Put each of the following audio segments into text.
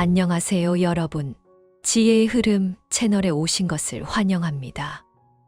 안녕하세요, 여러분. 지혜의 흐름 채널에 오신 것을 환영합니다.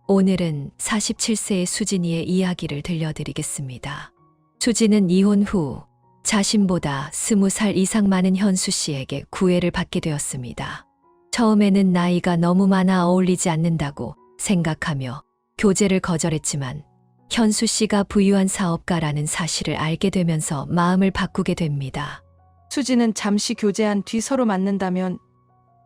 오늘은 47세의 수진이의 이야기를 들려드리겠습니다. 수진은 이혼 후 자신보다 20살 이상 많은 현수 씨에게 구애를 받게 되었습니다. 처음에는 나이가 너무 많아 어울리지 않는다고 생각하며 교제를 거절했지만 현수 씨가 부유한 사업가라는 사실을 알게 되면서 마음을 바꾸게 됩니다. 수지는 잠시 교제한 뒤 서로 맞는다면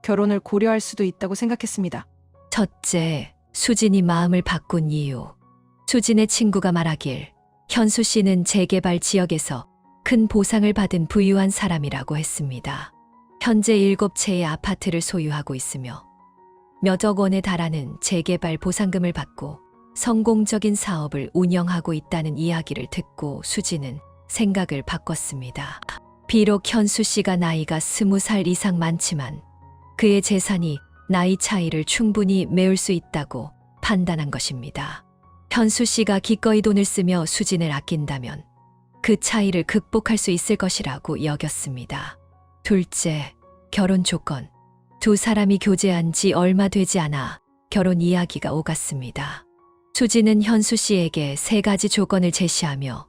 결혼을 고려할 수도 있다고 생각했습니다. 첫째, 수진이 마음을 바꾼 이유. 수진의 친구가 말하길 현수 씨는 재개발 지역에서 큰 보상을 받은 부유한 사람이라고 했습니다. 현재 7채의 아파트를 소유하고 있으며 몇억 원에 달하는 재개발 보상금을 받고 성공적인 사업을 운영하고 있다는 이야기를 듣고 수진은 생각을 바꿨습니다. 비록 현수 씨가 나이가 20살 이상 많지만 그의 재산이 나이 차이를 충분히 메울 수 있다고 판단한 것입니다. 현수 씨가 기꺼이 돈을 쓰며 수진을 아낀다면 그 차이를 극복할 수 있을 것이라고 여겼습니다. 둘째, 결혼 조건. 두 사람이 교제한 지 얼마 되지 않아 결혼 이야기가 오갔습니다. 수진은 현수 씨에게 3가지 조건을 제시하며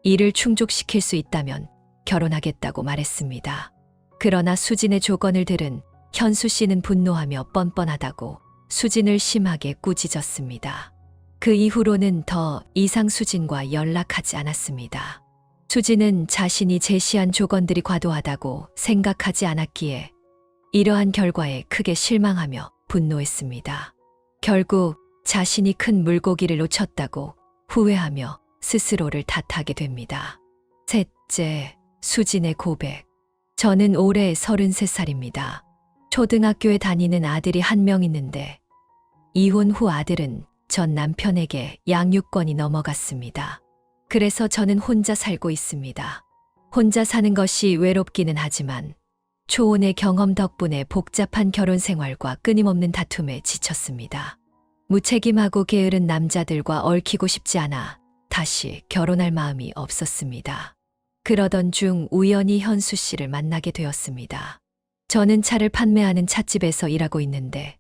이를 충족시킬 수 있다면 결혼하겠다고 말했습니다. 그러나 수진의 조건을 들은 현수 씨는 분노하며 뻔뻔하다고 수진을 심하게 꾸짖었습니다. 그 이후로는 더 이상 수진과 연락하지 않았습니다. 수진은 자신이 제시한 조건들이 과도하다고 생각하지 않았기에 이러한 결과에 크게 실망하며 분노했습니다. 결국 자신이 큰 물고기를 놓쳤다고 후회하며 스스로를 탓하게 됩니다. 셋째, 수진의 고백. 저는 올해 33살입니다. 초등학교에 다니는 아들이 1명 있는데 이혼 후 아들은 전 남편에게 양육권이 넘어갔습니다. 그래서 저는 혼자 살고 있습니다. 혼자 사는 것이 외롭기는 하지만 초혼의 경험 덕분에 복잡한 결혼 생활과 끊임없는 다툼에 지쳤습니다. 무책임하고 게으른 남자들과 얽히고 싶지 않아 다시 결혼할 마음이 없었습니다. 그러던 중 우연히 현수 씨를 만나게 되었습니다. 저는 차를 판매하는 찻집에서 일하고 있는데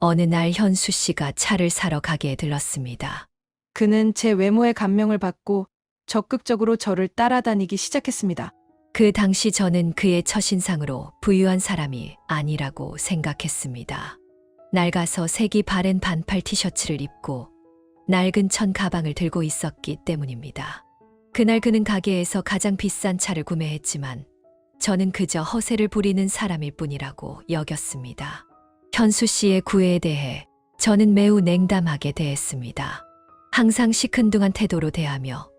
어느 날 현수 씨가 차를 사러 가게에 들렀습니다. 그는 제 외모에 감명을 받고 적극적으로 저를 따라다니기 시작했습니다. 그 당시 저는 그의 첫인상으로 부유한 사람이 아니라고 생각했습니다. 낡아서 색이 바랜 반팔 티셔츠를 입고 낡은 천 가방을 들고 있었기 때문입니다. 그날 그는 가게에서 가장 비싼 차를 구매했지만 저는 그저 허세를 부리는 사람일 뿐이라고 여겼습니다. 현수 씨의 구애에 대해 저는 매우 냉담하게 대했습니다. 항상 시큰둥한 태도로 대하며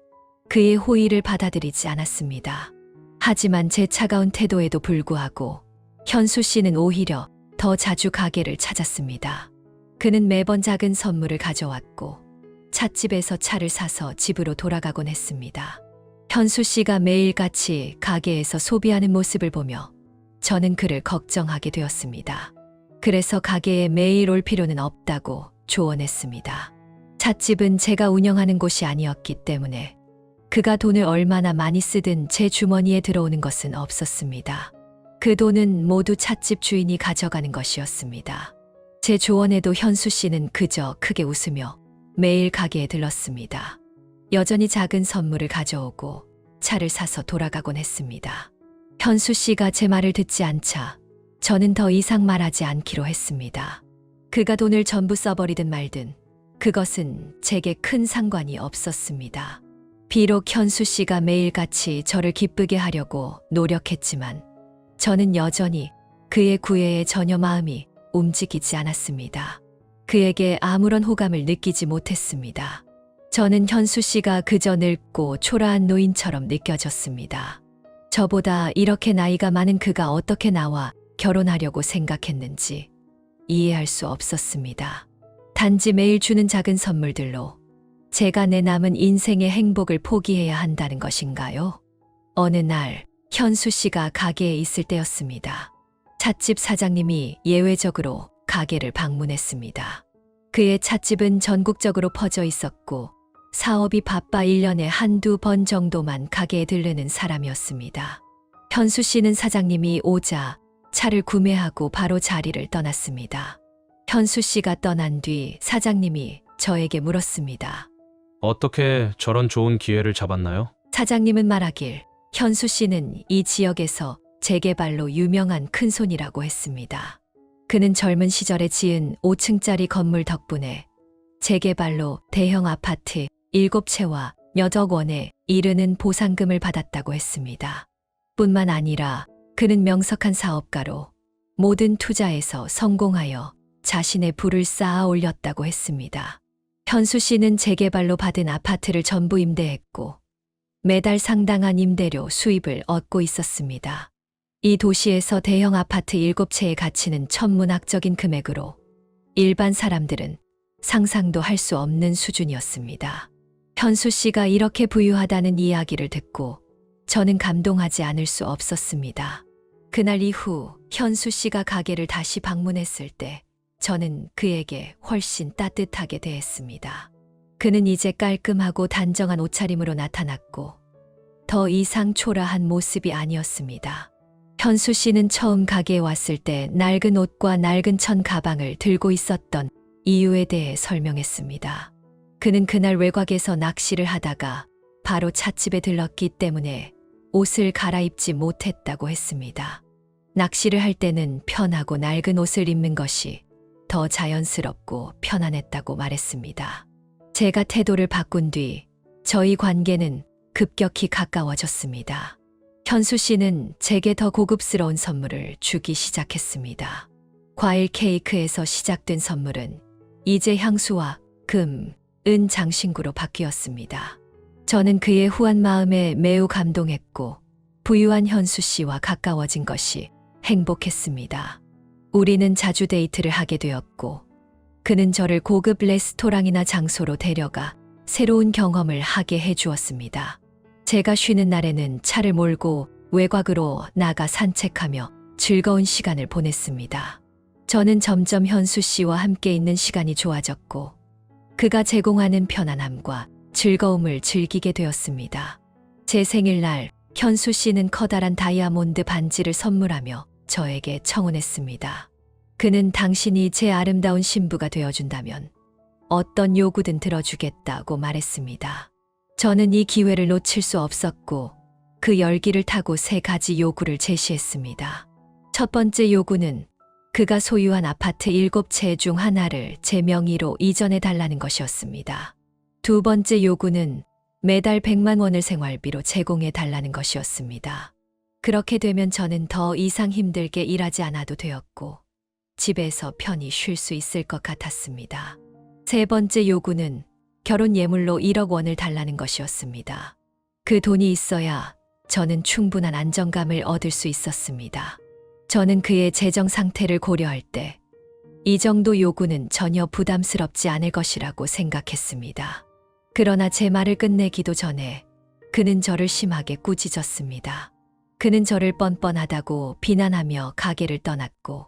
그의 호의를 받아들이지 않았습니다. 하지만 제 차가운 태도에도 불구하고 현수 씨는 오히려 더 자주 가게를 찾았습니다. 그는 매번 작은 선물을 가져왔고 찻집에서 차를 사서 집으로 돌아가곤 했습니다. 현수 씨가 매일같이 가게에서 소비하는 모습을 보며 저는 그를 걱정하게 되었습니다. 그래서 가게에 매일 올 필요는 없다고 조언했습니다. 찻집은 제가 운영하는 곳이 아니었기 때문에 그가 돈을 얼마나 많이 쓰든 제 주머니에 들어오는 것은 없었습니다. 그 돈은 모두 찻집 주인이 가져가는 것이었습니다. 제 조언에도 현수 씨는 그저 크게 웃으며 매일 가게에 들렀습니다. 여전히 작은 선물을 가져오고 차를 사서 돌아가곤 했습니다. 현수 씨가 제 말을 듣지 않자 저는 더 이상 말하지 않기로 했습니다. 그가 돈을 전부 써버리든 말든 그것은 제게 큰 상관이 없었습니다. 비록 현수 씨가 매일같이 저를 기쁘게 하려고 노력했지만 저는 여전히 그의 구애에 전혀 마음이 움직이지 않았습니다. 그에게 아무런 호감을 느끼지 못했습니다. 저는 현수 씨가 그저 늙고 초라한 노인처럼 느껴졌습니다. 저보다 이렇게 나이가 많은 그가 어떻게 나와 결혼하려고 생각했는지 이해할 수 없었습니다. 단지 매일 주는 작은 선물들로 제가 내 남은 인생의 행복을 포기해야 한다는 것인가요? 어느 날 현수 씨가 가게에 있을 때였습니다. 찻집 사장님이 예외적으로 가게를 방문했습니다. 그의 찻집은 전국적으로 퍼져 있었고 사업이 바빠 1년에 한두 번 정도만 가게에 들르는 사람이었습니다. 현수 씨는 사장님이 오자 차를 구매하고 바로 자리를 떠났습니다. 현수 씨가 떠난 뒤 사장님이 저에게 물었습니다. 어떻게 저런 좋은 기회를 잡았나요? 사장님은 말하길 현수 씨는 이 지역에서 재개발로 유명한 큰손이라고 했습니다. 그는 젊은 시절에 지은 5층짜리 건물 덕분에 재개발로 대형 아파트 7채와 몇억 원에 이르는 보상금을 받았다고 했습니다. 뿐만 아니라 그는 명석한 사업가로 모든 투자에서 성공하여 자신의 부를 쌓아 올렸다고 했습니다. 현수 씨는 재개발로 받은 아파트를 전부 임대했고 매달 상당한 임대료 수입을 얻고 있었습니다. 이 도시에서 대형 아파트 7채의 가치는 천문학적인 금액으로 일반 사람들은 상상도 할 수 없는 수준이었습니다. 현수 씨가 이렇게 부유하다는 이야기를 듣고 저는 감동하지 않을 수 없었습니다. 그날 이후 현수 씨가 가게를 다시 방문했을 때 저는 그에게 훨씬 따뜻하게 대했습니다. 그는 이제 깔끔하고 단정한 옷차림으로 나타났고 더 이상 초라한 모습이 아니었습니다. 현수 씨는 처음 가게에 왔을 때 낡은 옷과 낡은 천 가방을 들고 있었던 이유에 대해 설명했습니다. 그는 그날 외곽에서 낚시를 하다가 바로 찻집에 들렀기 때문에 옷을 갈아입지 못했다고 했습니다. 낚시를 할 때는 편하고 낡은 옷을 입는 것이 더 자연스럽고 편안했다고 말했습니다. 제가 태도를 바꾼 뒤 저희 관계는 급격히 가까워졌습니다. 현수 씨는 제게 더 고급스러운 선물을 주기 시작했습니다. 과일 케이크에서 시작된 선물은 이제 향수와 금, 은 장신구로 바뀌었습니다. 저는 그의 후한 마음에 매우 감동했고 부유한 현수 씨와 가까워진 것이 행복했습니다. 우리는 자주 데이트를 하게 되었고 그는 저를 고급 레스토랑이나 장소로 데려가 새로운 경험을 하게 해주었습니다. 제가 쉬는 날에는 차를 몰고 외곽으로 나가 산책하며 즐거운 시간을 보냈습니다. 저는 점점 현수 씨와 함께 있는 시간이 좋아졌고 그가 제공하는 편안함과 즐거움을 즐기게 되었습니다. 제 생일날 현수 씨는 커다란 다이아몬드 반지를 선물하며 저에게 청혼했습니다. 그는 당신이 제 아름다운 신부가 되어준다면 어떤 요구든 들어주겠다고 말했습니다. 저는 이 기회를 놓칠 수 없었고 그 열기를 타고 3가지 요구를 제시했습니다. 첫 번째 요구는 그가 소유한 아파트 7채 중 하나를 제 명의로 이전해 달라는 것이었습니다. 두 번째 요구는 매달 100만 원을 생활비로 제공해 달라는 것이었습니다. 그렇게 되면 저는 더 이상 힘들게 일하지 않아도 되었고 집에서 편히 쉴 수 있을 것 같았습니다. 세 번째 요구는 결혼 예물로 1억 원을 달라는 것이었습니다. 그 돈이 있어야 저는 충분한 안정감을 얻을 수 있었습니다. 저는 그의 재정 상태를 고려할 때 이 정도 요구는 전혀 부담스럽지 않을 것이라고 생각했습니다. 그러나 제 말을 끝내기도 전에 그는 저를 심하게 꾸짖었습니다. 그는 저를 뻔뻔하다고 비난하며 가게를 떠났고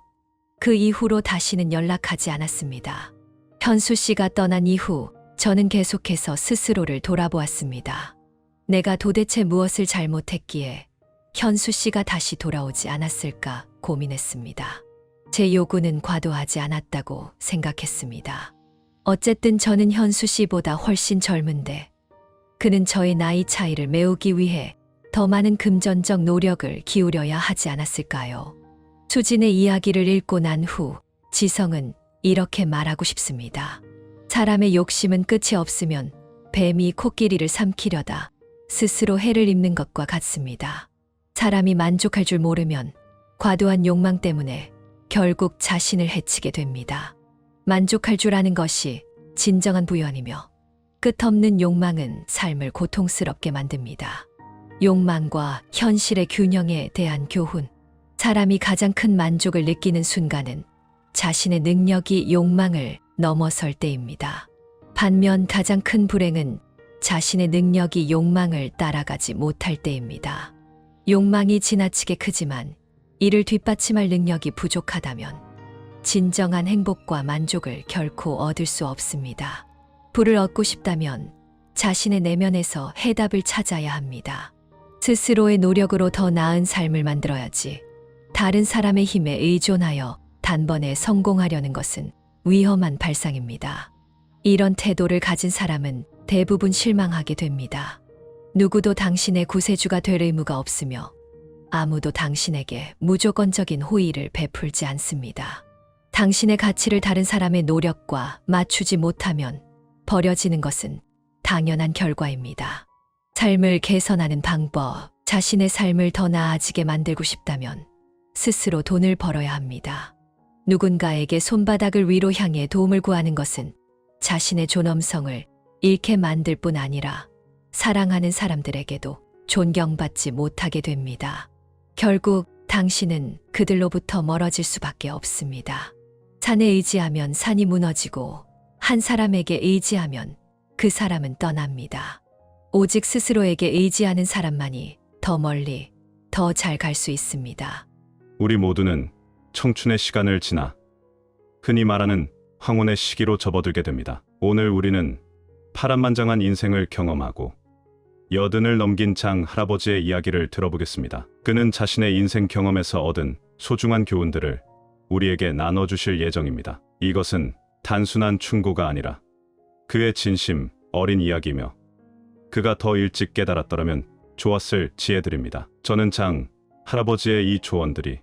그 이후로 다시는 연락하지 않았습니다. 현수 씨가 떠난 이후 저는 계속해서 스스로를 돌아보았습니다. 내가 도대체 무엇을 잘못했기에 현수 씨가 다시 돌아오지 않았을까 고민했습니다. 제 요구는 과도하지 않았다고 생각했습니다. 어쨌든 저는 현수 씨보다 훨씬 젊은데 그는 저의 나이 차이를 메우기 위해 더 많은 금전적 노력을 기울여야 하지 않았을까요? 수진의 이야기를 읽고 난 후 지성은 이렇게 말하고 싶습니다. 사람의 욕심은 끝이 없으면 뱀이 코끼리를 삼키려다 스스로 해를 입는 것과 같습니다. 사람이 만족할 줄 모르면 과도한 욕망 때문에 결국 자신을 해치게 됩니다. 만족할 줄 아는 것이 진정한 부연이며 끝없는 욕망은 삶을 고통스럽게 만듭니다. 욕망과 현실의 균형에 대한 교훈. 사람이 가장 큰 만족을 느끼는 순간은 자신의 능력이 욕망을 넘어설 때입니다. 반면 가장 큰 불행은 자신의 능력이 욕망을 따라가지 못할 때입니다. 욕망이 지나치게 크지만 이를 뒷받침할 능력이 부족하다면 진정한 행복과 만족을 결코 얻을 수 없습니다. 부를 얻고 싶다면 자신의 내면에서 해답을 찾아야 합니다. 스스로의 노력으로 더 나은 삶을 만들어야지 다른 사람의 힘에 의존하여 단번에 성공하려는 것은 위험한 발상입니다. 이런 태도를 가진 사람은 대부분 실망하게 됩니다. 누구도 당신의 구세주가 될 의무가 없으며 아무도 당신에게 무조건적인 호의를 베풀지 않습니다. 당신의 가치를 다른 사람의 노력과 맞추지 못하면 버려지는 것은 당연한 결과입니다. 삶을 개선하는 방법, 자신의 삶을 더 나아지게 만들고 싶다면 스스로 돈을 벌어야 합니다. 누군가에게 손바닥을 위로 향해 도움을 구하는 것은 자신의 존엄성을 잃게 만들 뿐 아니라 사랑하는 사람들에게도 존경받지 못하게 됩니다. 결국 당신은 그들로부터 멀어질 수밖에 없습니다. 산에 의지하면 산이 무너지고 한 사람에게 의지하면 그 사람은 떠납니다. 오직 스스로에게 의지하는 사람만이 더 멀리, 더 잘 갈 수 있습니다. 우리 모두는 청춘의 시간을 지나 흔히 말하는 황혼의 시기로 접어들게 됩니다. 오늘 우리는 파란만장한 인생을 경험하고 여든을 넘긴 장 할아버지의 이야기를 들어보겠습니다. 그는 자신의 인생 경험에서 얻은 소중한 교훈들을 우리에게 나눠주실 예정입니다. 이것은 단순한 충고가 아니라 그의 진심 어린 이야기이며 그가 더 일찍 깨달았더라면 좋았을 지혜들입니다. 저는 장 할아버지의 이 조언들이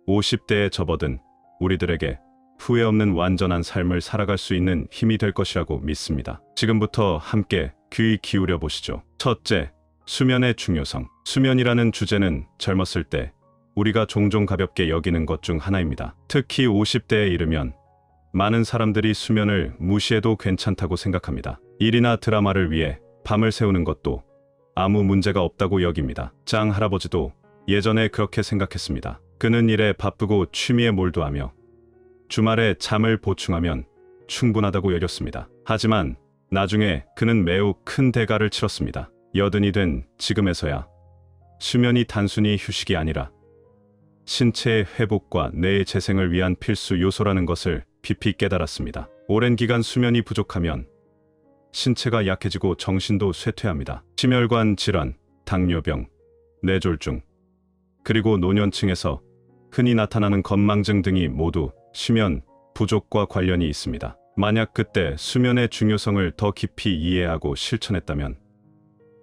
50대에 접어든 우리들에게 후회 없는 완전한 삶을 살아갈 수 있는 힘이 될 것이라고 믿습니다. 지금부터 함께 귀 기울여 보시죠. 첫째, 수면의 중요성. 수면이라는 주제는 젊었을 때 우리가 종종 가볍게 여기는 것 중 하나입니다. 특히 50대에 이르면 많은 사람들이 수면을 무시해도 괜찮다고 생각합니다. 일이나 드라마를 위해 밤을 새우는 것도 아무 문제가 없다고 여깁니다. 장 할아버지도 예전에 그렇게 생각했습니다. 그는 일에 바쁘고 취미에 몰두하며 주말에 잠을 보충하면 충분하다고 여겼습니다. 하지만 나중에 그는 매우 큰 대가를 치렀습니다. 여든이 된 지금에서야 수면이 단순히 휴식이 아니라 신체의 회복과 뇌의 재생을 위한 필수 요소라는 것을 깊이 깨달았습니다. 오랜 기간 수면이 부족하면 신체가 약해지고 정신도 쇠퇴합니다. 심혈관 질환, 당뇨병, 뇌졸중, 그리고 노년층에서 흔히 나타나는 건망증 등이 모두 수면 부족과 관련이 있습니다. 만약 그때 수면의 중요성을 더 깊이 이해하고 실천했다면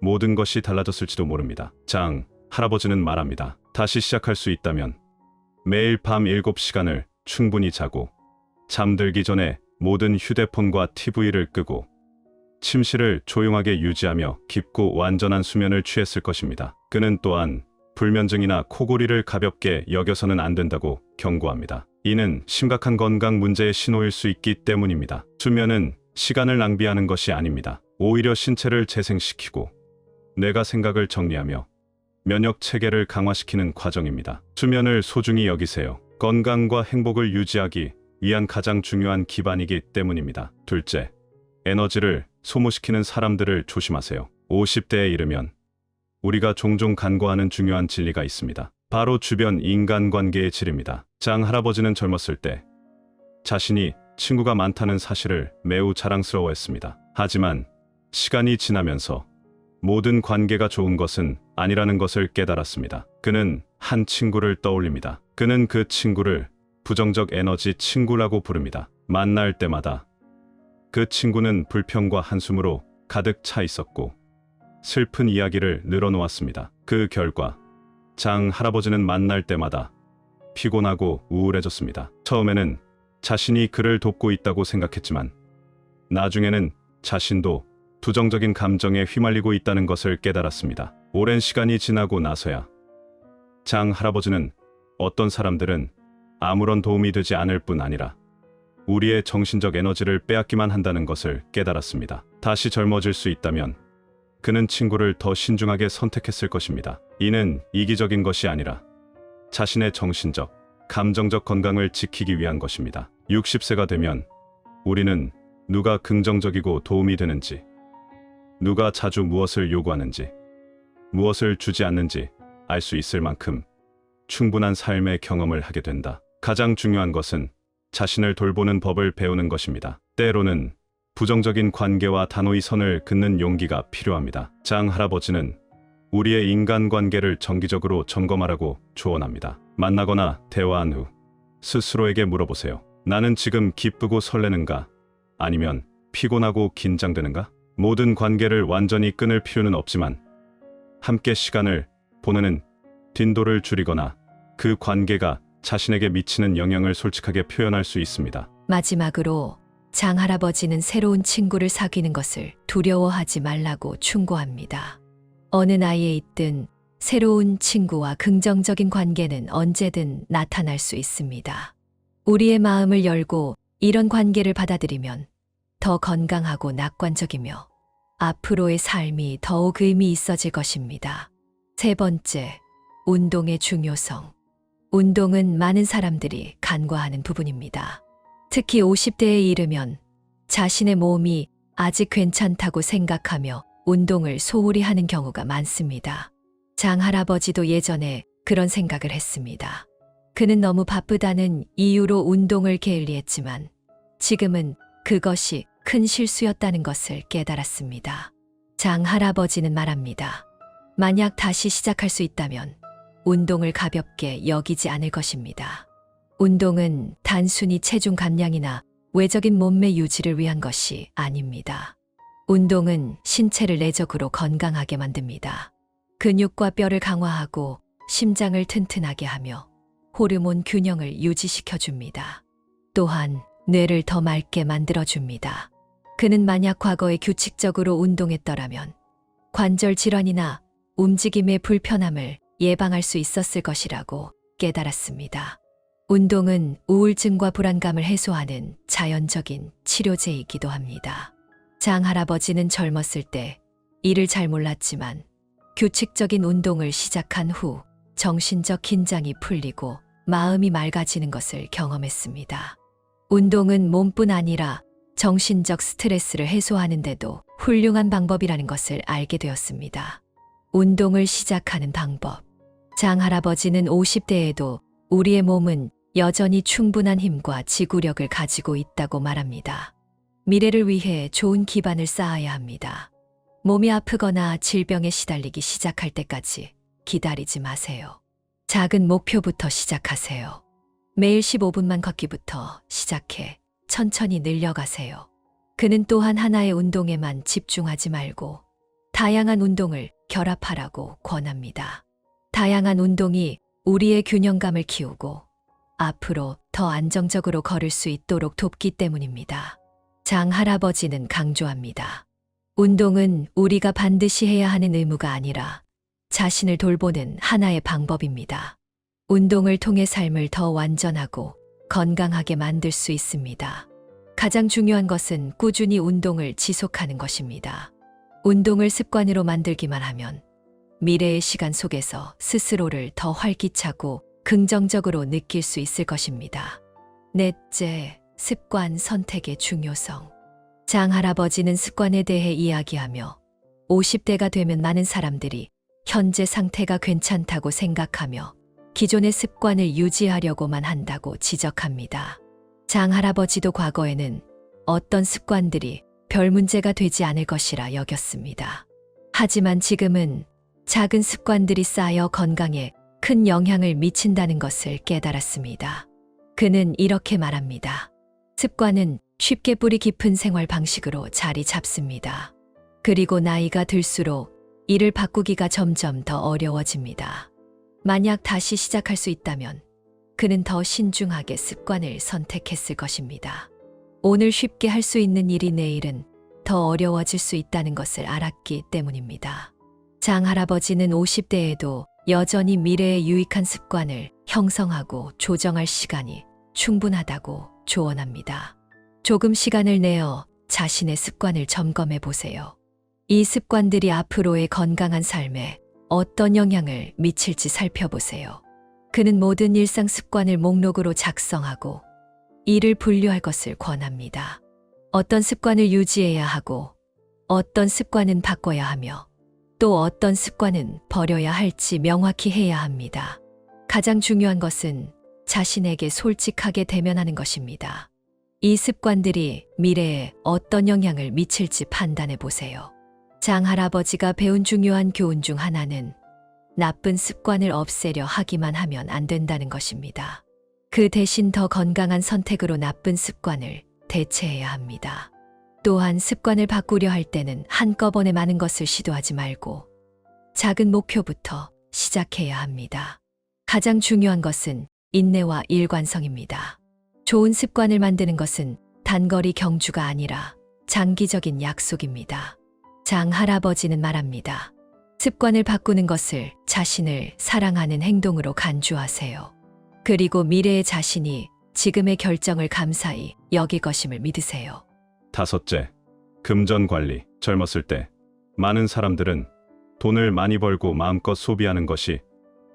모든 것이 달라졌을지도 모릅니다. 장 할아버지는 말합니다. 다시 시작할 수 있다면 매일 밤 7시간을 충분히 자고 잠들기 전에 모든 휴대폰과 TV를 끄고 침실을 조용하게 유지하며 깊고 완전한 수면을 취했을 것입니다. 그는 또한 불면증이나 코골이를 가볍게 여겨서는 안 된다고 경고합니다. 이는 심각한 건강 문제의 신호일 수 있기 때문입니다. 수면은 시간을 낭비하는 것이 아닙니다. 오히려 신체를 재생시키고 뇌가 생각을 정리하며 면역 체계를 강화시키는 과정입니다. 수면을 소중히 여기세요. 건강과 행복을 유지하기 위한 가장 중요한 기반이기 때문입니다. 둘째, 에너지를 소모시키는 사람들을 조심하세요. 50대에 이르면 우리가 종종 간과하는 중요한 진리가 있습니다. 바로 주변 인간관계의 질입니다. 장 할아버지는 젊었을 때 자신이 친구가 많다는 사실을 매우 자랑스러워했습니다. 하지만 시간이 지나면서 모든 관계가 좋은 것은 아니라는 것을 깨달았습니다. 그는 한 친구를 떠올립니다. 그는 그 친구를 부정적 에너지 친구라고 부릅니다. 만날 때마다 그 친구는 불평과 한숨으로 가득 차 있었고 슬픈 이야기를 늘어놓았습니다. 그 결과 장 할아버지는 만날 때마다 피곤하고 우울해졌습니다. 처음에는 자신이 그를 돕고 있다고 생각했지만 나중에는 자신도 부정적인 감정에 휘말리고 있다는 것을 깨달았습니다. 오랜 시간이 지나고 나서야 장 할아버지는 어떤 사람들은 아무런 도움이 되지 않을 뿐 아니라 우리의 정신적 에너지를 빼앗기만 한다는 것을 깨달았습니다. 다시 젊어질 수 있다면 그는 친구를 더 신중하게 선택했을 것입니다. 이는 이기적인 것이 아니라 자신의 정신적, 감정적 건강을 지키기 위한 것입니다. 60세가 되면 우리는 누가 긍정적이고 도움이 되는지, 누가 자주 무엇을 요구하는지, 무엇을 주지 않는지 알 수 있을 만큼 충분한 삶의 경험을 하게 된다. 가장 중요한 것은 자신을 돌보는 법을 배우는 것입니다. 때로는 부정적인 관계와 단호히 선을 긋는 용기가 필요합니다. 장 할아버지는 우리의 인간관계를 정기적으로 점검하라고 조언합니다. 만나거나 대화한 후 스스로에게 물어보세요. 나는 지금 기쁘고 설레는가? 아니면 피곤하고 긴장되는가? 모든 관계를 완전히 끊을 필요는 없지만 함께 시간을 보내는 빈도를 줄이거나 그 관계가 자신에게 미치는 영향을 솔직하게 표현할 수 있습니다. 마지막으로 장할아버지는 새로운 친구를 사귀는 것을 두려워하지 말라고 충고합니다. 어느 나이에 있든 새로운 친구와 긍정적인 관계는 언제든 나타날 수 있습니다. 우리의 마음을 열고 이런 관계를 받아들이면 더 건강하고 낙관적이며 앞으로의 삶이 더욱 의미 있어질 것입니다. 세 번째, 운동의 중요성. 운동은 많은 사람들이 간과하는 부분입니다. 특히 50대에 이르면 자신의 몸이 아직 괜찮다고 생각하며 운동을 소홀히 하는 경우가 많습니다. 장할아버지도 예전에 그런 생각을 했습니다. 그는 너무 바쁘다는 이유로 운동을 게을리했지만 지금은 그것이 큰 실수였다는 것을 깨달았습니다. 장할아버지는 말합니다. 만약 다시 시작할 수 있다면 운동을 가볍게 여기지 않을 것입니다. 운동은 단순히 체중 감량이나 외적인 몸매 유지를 위한 것이 아닙니다. 운동은 신체를 내적으로 건강하게 만듭니다. 근육과 뼈를 강화하고 심장을 튼튼하게 하며 호르몬 균형을 유지시켜줍니다. 또한 뇌를 더 맑게 만들어줍니다. 그는 만약 과거에 규칙적으로 운동했더라면 관절 질환이나 움직임의 불편함을 예방할 수 있었을 것이라고 깨달았습니다. 운동은 우울증과 불안감을 해소하는 자연적인 치료제이기도 합니다. 장할아버지는 젊었을 때 이를 잘 몰랐지만 규칙적인 운동을 시작한 후 정신적 긴장이 풀리고 마음이 맑아지는 것을 경험했습니다. 운동은 몸뿐 아니라 정신적 스트레스를 해소하는 데도 훌륭한 방법이라는 것을 알게 되었습니다. 운동을 시작하는 방법. 장할아버지는 50대에도 우리의 몸은 여전히 충분한 힘과 지구력을 가지고 있다고 말합니다. 미래를 위해 좋은 기반을 쌓아야 합니다. 몸이 아프거나 질병에 시달리기 시작할 때까지 기다리지 마세요. 작은 목표부터 시작하세요. 매일 15분만 걷기부터 시작해 천천히 늘려가세요. 그는 또한 하나의 운동에만 집중하지 말고 다양한 운동을 결합하라고 권합니다. 다양한 운동이 우리의 균형감을 키우고 앞으로 더 안정적으로 걸을 수 있도록 돕기 때문입니다. 장할아버지는 강조합니다. 운동은 우리가 반드시 해야 하는 의무가 아니라 자신을 돌보는 하나의 방법입니다. 운동을 통해 삶을 더 완전하고 건강하게 만들 수 있습니다. 가장 중요한 것은 꾸준히 운동을 지속하는 것입니다. 운동을 습관으로 만들기만 하면 미래의 시간 속에서 스스로를 더 활기차고 긍정적으로 느낄 수 있을 것입니다. 넷째, 습관 선택의 중요성. 장할아버지는 습관에 대해 이야기하며 50대가 되면 많은 사람들이 현재 상태가 괜찮다고 생각하며 기존의 습관을 유지하려고만 한다고 지적합니다. 장할아버지도 과거에는 어떤 습관들이 별 문제가 되지 않을 것이라 여겼습니다. 하지만 지금은 작은 습관들이 쌓여 건강에 큰 영향을 미친다는 것을 깨달았습니다. 그는 이렇게 말합니다. 습관은 쉽게 뿌리 깊은 생활 방식으로 자리 잡습니다. 그리고 나이가 들수록 이를 바꾸기가 점점 더 어려워집니다. 만약 다시 시작할 수 있다면 그는 더 신중하게 습관을 선택했을 것입니다. 오늘 쉽게 할 수 있는 일이 내일은 더 어려워질 수 있다는 것을 알았기 때문입니다. 장할아버지는 50대에도 여전히 미래에 유익한 습관을 형성하고 조정할 시간이 충분하다고 조언합니다. 조금 시간을 내어 자신의 습관을 점검해 보세요. 이 습관들이 앞으로의 건강한 삶에 어떤 영향을 미칠지 살펴보세요. 그는 모든 일상 습관을 목록으로 작성하고 이를 분류할 것을 권합니다. 어떤 습관을 유지해야 하고 어떤 습관은 바꿔야 하며 또 어떤 습관은 버려야 할지 명확히 해야 합니다. 가장 중요한 것은 자신에게 솔직하게 대면하는 것입니다. 이 습관들이 미래에 어떤 영향을 미칠지 판단해 보세요. 장할아버지가 배운 중요한 교훈 중 하나는 나쁜 습관을 없애려 하기만 하면 안 된다는 것입니다. 그 대신 더 건강한 선택으로 나쁜 습관을 대체해야 합니다. 또한 습관을 바꾸려 할 때는 한꺼번에 많은 것을 시도하지 말고 작은 목표부터 시작해야 합니다. 가장 중요한 것은 인내와 일관성입니다. 좋은 습관을 만드는 것은 단거리 경주가 아니라 장기적인 약속입니다. 장 할아버지는 말합니다. 습관을 바꾸는 것을 자신을 사랑하는 행동으로 간주하세요. 그리고 미래의 자신이 지금의 결정을 감사히 여길 것임을 믿으세요. 5째, 금전 관리. 젊었을 때 많은 사람들은 돈을 많이 벌고 마음껏 소비하는 것이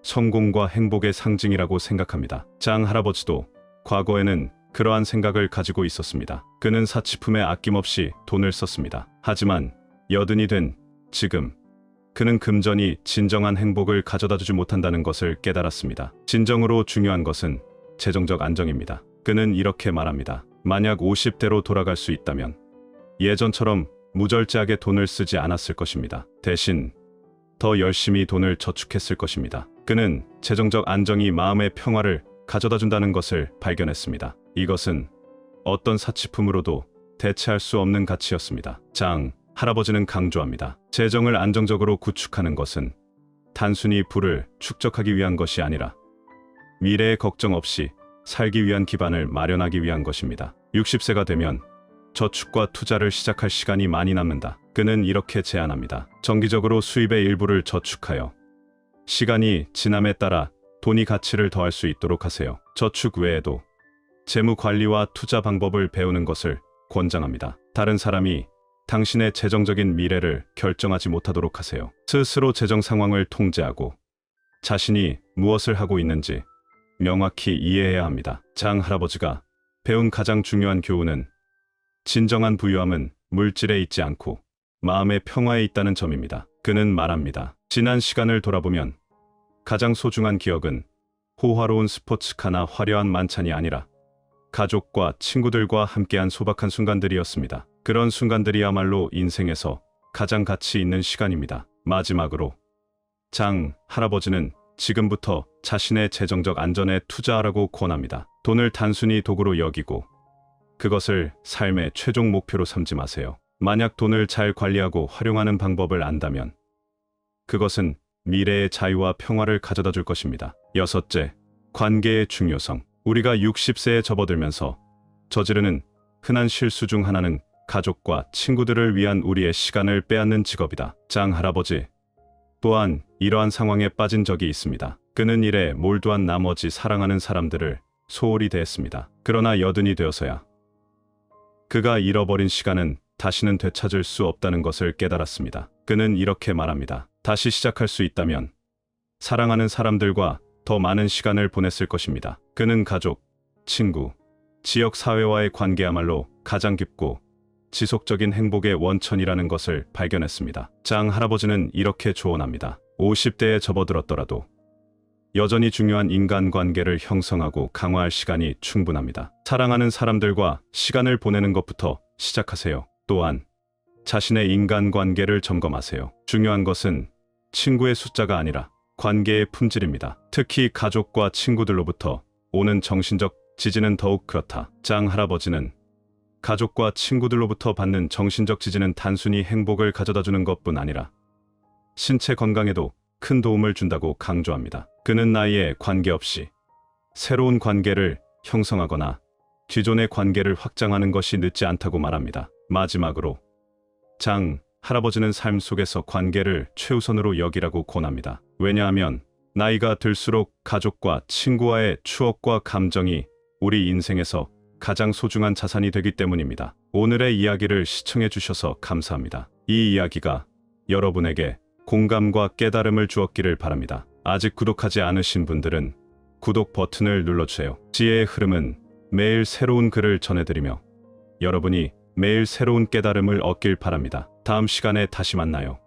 성공과 행복의 상징이라고 생각합니다. 장 할아버지도 과거에는 그러한 생각을 가지고 있었습니다. 그는 사치품에 아낌없이 돈을 썼습니다. 하지만 80이 된 지금 그는 금전이 진정한 행복을 가져다주지 못한다는 것을 깨달았습니다. 진정으로 중요한 것은 재정적 안정입니다. 그는 이렇게 말합니다. 만약 50대로 돌아갈 수 있다면 예전처럼 무절제하게 돈을 쓰지 않았을 것입니다. 대신 더 열심히 돈을 저축했을 것입니다. 그는 재정적 안정이 마음의 평화를 가져다준다는 것을 발견했습니다. 이것은 어떤 사치품으로도 대체할 수 없는 가치였습니다. 장 할아버지는 강조합니다. 재정을 안정적으로 구축하는 것은 단순히 부를 축적하기 위한 것이 아니라 미래의 걱정 없이 살기 위한 기반을 마련하기 위한 것입니다. 60세가 되면 저축과 투자를 시작할 시간이 많이 남는다. 그는 이렇게 제안합니다. 정기적으로 수입의 일부를 저축하여 시간이 지남에 따라 돈이 가치를 더할 수 있도록 하세요. 저축 외에도 재무 관리와 투자 방법을 배우는 것을 권장합니다. 다른 사람이 당신의 재정적인 미래를 결정하지 못하도록 하세요. 스스로 재정 상황을 통제하고 자신이 무엇을 하고 있는지 명확히 이해해야 합니다. 장 할아버지가 배운 가장 중요한 교훈은 진정한 부유함은 물질에 있지 않고 마음의 평화에 있다는 점입니다. 그는 말합니다. 지난 시간을 돌아보면 가장 소중한 기억은 호화로운 스포츠카나 화려한 만찬이 아니라 가족과 친구들과 함께한 소박한 순간들이었습니다. 그런 순간들이야말로 인생에서 가장 가치 있는 시간입니다. 마지막으로 장 할아버지는 지금부터 자신의 재정적 안전에 투자하라고 권합니다. 돈을 단순히 도구로 여기고 그것을 삶의 최종 목표로 삼지 마세요. 만약 돈을 잘 관리하고 활용하는 방법을 안다면 그것은 미래의 자유와 평화를 가져다 줄 것입니다. 6째, 관계의 중요성. 우리가 60세에 접어들면서 저지르는 흔한 실수 중 하나는 가족과 친구들을 위한 우리의 시간을 빼앗는 직업이다. 장 할아버지 또한 이러한 상황에 빠진 적이 있습니다. 그는 일에 몰두한 나머지 사랑하는 사람들을 소홀히 대했습니다. 그러나 80이 되어서야 그가 잃어버린 시간은 다시는 되찾을 수 없다는 것을 깨달았습니다. 그는 이렇게 말합니다. 다시 시작할 수 있다면 사랑하는 사람들과 더 많은 시간을 보냈을 것입니다. 그는 가족, 친구, 지역 사회와의 관계야말로 가장 깊고 지속적인 행복의 원천이라는 것을 발견했습니다. 장 할아버지는 이렇게 조언합니다. 50대에 접어들었더라도 여전히 중요한 인간관계를 형성하고 강화할 시간이 충분합니다. 사랑하는 사람들과 시간을 보내는 것부터 시작하세요. 또한 자신의 인간관계를 점검하세요. 중요한 것은 친구의 숫자가 아니라 관계의 품질입니다. 특히 가족과 친구들로부터 오는 정신적 지지는 더욱 그렇다. 장 할아버지는 가족과 친구들로부터 받는 정신적 지지는 단순히 행복을 가져다주는 것뿐 아니라 신체 건강에도 큰 도움을 준다고 강조합니다. 그는 나이에 관계없이 새로운 관계를 형성하거나 기존의 관계를 확장하는 것이 늦지 않다고 말합니다. 마지막으로 장 할아버지는 삶 속에서 관계를 최우선으로 여기라고 권합니다. 왜냐하면 나이가 들수록 가족과 친구와의 추억과 감정이 우리 인생에서 가장 소중한 자산이 되기 때문입니다. 오늘의 이야기를 시청해 주셔서 감사합니다. 이 이야기가 여러분에게 공감과 깨달음을 주었기를 바랍니다. 아직 구독하지 않으신 분들은 구독 버튼을 눌러주세요. 지혜의 흐름은 매일 새로운 글을 전해드리며 여러분이 매일 새로운 깨달음을 얻길 바랍니다. 다음 시간에 다시 만나요.